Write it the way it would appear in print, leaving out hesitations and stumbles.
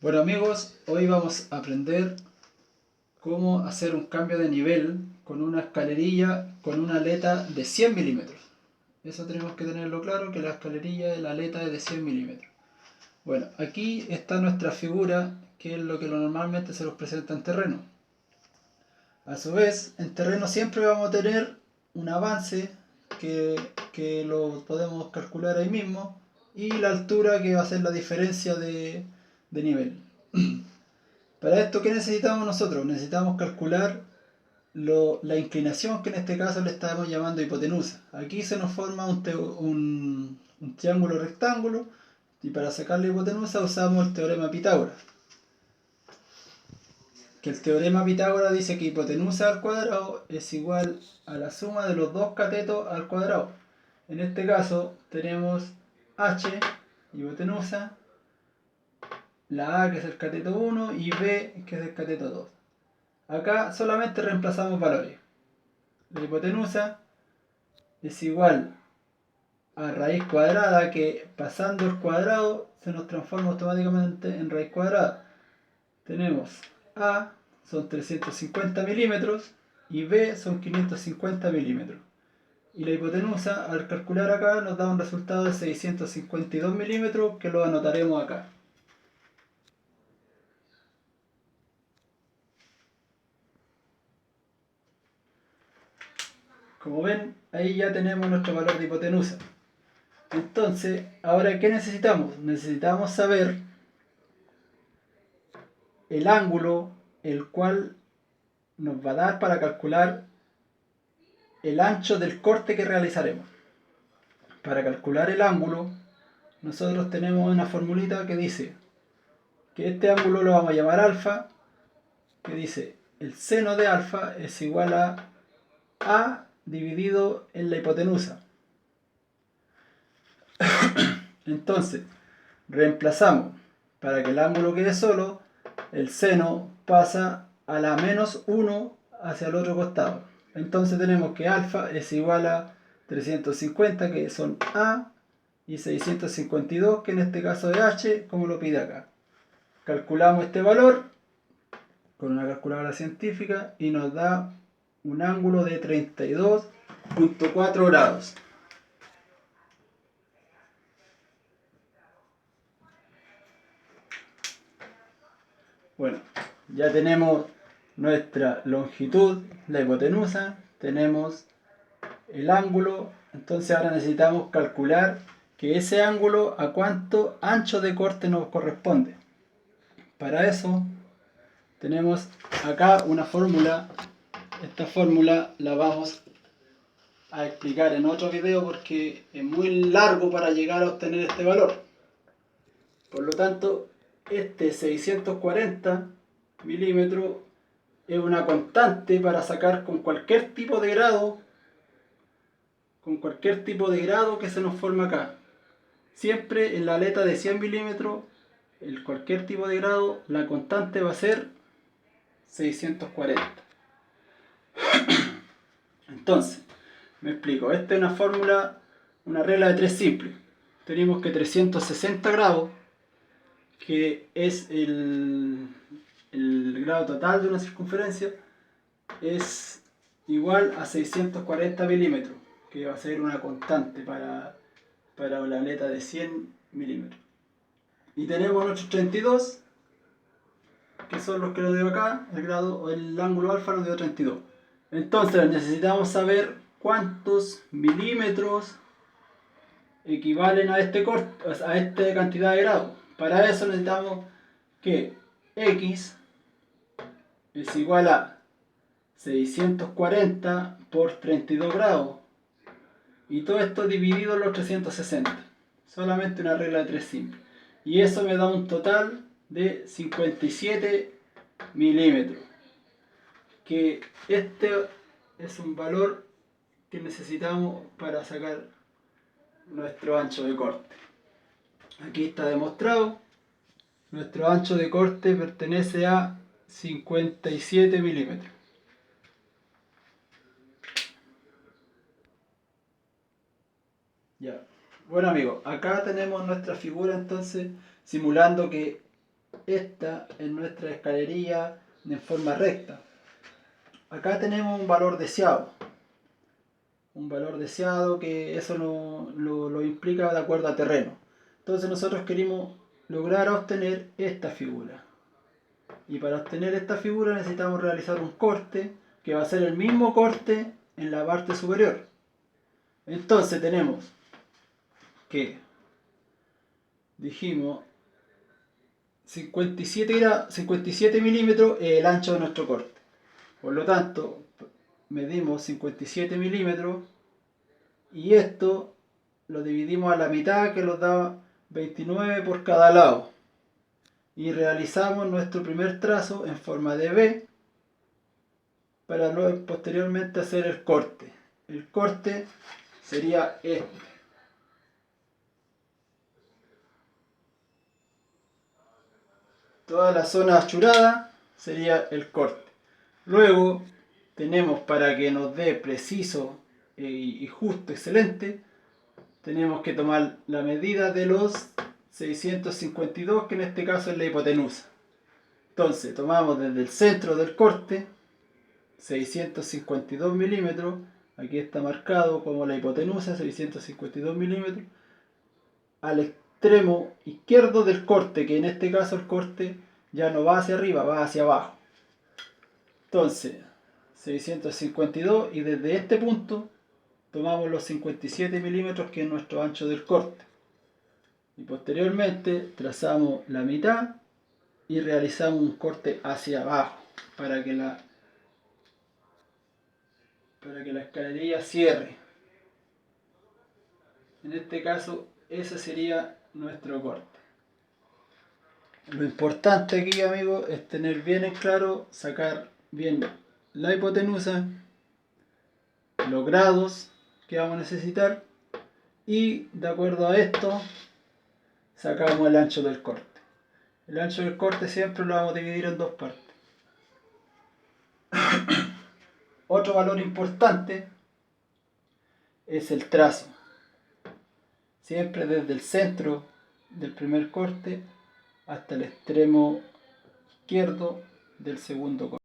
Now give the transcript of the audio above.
Bueno amigos, hoy vamos a aprender cómo hacer un cambio de nivel con una escalerilla con una aleta de 100 milímetros. Eso tenemos que tenerlo claro, que la escalerilla de la aleta es de 100 milímetros. Bueno, aquí está nuestra figura, que es lo que normalmente se nos presenta en terreno. A su vez, en terreno siempre vamos a tener un avance que lo podemos calcular ahí mismo, y la altura, que va a ser la diferencia de nivel. Para esto, ¿qué necesitamos nosotros? Necesitamos calcular la inclinación, que en este caso le estamos llamando hipotenusa. Aquí se nos forma un triángulo rectángulo, y para sacar la hipotenusa usamos el teorema de Pitágoras. Que el teorema de Pitágoras dice que hipotenusa al cuadrado es igual a la suma de los dos catetos al cuadrado. En este caso tenemos h, hipotenusa, la a, que es el cateto 1, y b, que es el cateto 2. Acá solamente reemplazamos valores. La hipotenusa es igual a raíz cuadrada, que pasando el cuadrado se nos transforma automáticamente en raíz cuadrada. Tenemos a, son 350 milímetros, y b son 550 milímetros. Y la hipotenusa, al calcular acá, nos da un resultado de 652 milímetros, que lo anotaremos acá. Como ven, ahí ya tenemos nuestro valor de hipotenusa. Entonces, ahora, ¿qué necesitamos? Necesitamos saber el ángulo el cual nos va a dar para calcular el ancho del corte que realizaremos. Para calcular el ángulo, nosotros tenemos una formulita que dice que este ángulo lo vamos a llamar alfa, que dice el seno de alfa es igual a dividido en la hipotenusa. Entonces, reemplazamos, para que el ángulo quede solo, el seno pasa a la menos 1 hacia el otro costado. Entonces tenemos que alfa es igual a 350, que son a, y 652, que en este caso es h, como lo pide acá. Calculamos este valor con una calculadora científica y nos da un ángulo de 32.4 grados. Bueno, ya tenemos nuestra longitud, la hipotenusa, tenemos el ángulo. Entonces ahora necesitamos calcular que ese ángulo a cuánto ancho de corte nos corresponde. Para eso tenemos acá una fórmula. Esta fórmula la vamos a explicar en otro video porque es muy largo para llegar a obtener este valor. Por lo tanto, este 640 milímetros es una constante para sacar con cualquier tipo de grado, que se nos forma acá. Siempre en la aleta de 100 milímetros, en cualquier tipo de grado, la constante va a ser 640. Entonces, me explico. Esta es una fórmula, una regla de 3 simple. Tenemos que 360 grados, que es el grado total de una circunferencia, es igual a 640 milímetros, que va a ser una constante para la aleta de 100 milímetros. Y tenemos nuestros 32, que son los que nos dio acá, el ángulo alfa nos dio 32. Entonces necesitamos saber cuántos milímetros equivalen a esta cantidad de grados. Para eso necesitamos que x es igual a 640 por 32 grados, y todo esto dividido en los 360. Solamente una regla de 3 simple. Y eso me da un total de 57 milímetros. Que este es un valor que necesitamos para sacar nuestro ancho de corte. Aquí está demostrado. Nuestro ancho de corte pertenece a 57 milímetros. Ya. Bueno amigos, acá tenemos nuestra figura, entonces simulando que esta es nuestra escalerilla en forma recta. Acá tenemos un valor deseado. Un valor deseado que eso lo implica de acuerdo a terreno. Entonces nosotros queremos lograr obtener esta figura. Y para obtener esta figura necesitamos realizar un corte que va a ser el mismo corte en la parte superior. Entonces tenemos que, dijimos, 57 milímetros es el ancho de nuestro corte. Por lo tanto, medimos 57 milímetros y esto lo dividimos a la mitad, que nos da 29 por cada lado. Y realizamos nuestro primer trazo en forma de V para luego posteriormente hacer el corte. El corte sería este. Toda la zona achurada sería el corte. Luego tenemos, para que nos dé preciso y justo, excelente, tenemos que tomar la medida de los 652, que en este caso es la hipotenusa. Entonces tomamos desde el centro del corte 652 milímetros, aquí está marcado como la hipotenusa, 652 milímetros, al extremo izquierdo del corte, que en este caso el corte ya no va hacia arriba, va hacia abajo. Entonces 652, y desde este punto tomamos los 57 milímetros, que es nuestro ancho del corte, y posteriormente trazamos la mitad y realizamos un corte hacia abajo para que la escalerilla cierre. En este caso ese sería nuestro corte. Lo importante aquí, amigos, es tener bien en claro, sacar bien la hipotenusa, los grados que vamos a necesitar, y de acuerdo a esto sacamos el ancho del corte. El ancho del corte siempre lo vamos a dividir en dos partes. Otro valor importante es el trazo. Siempre desde el centro del primer corte hasta el extremo izquierdo del segundo corte.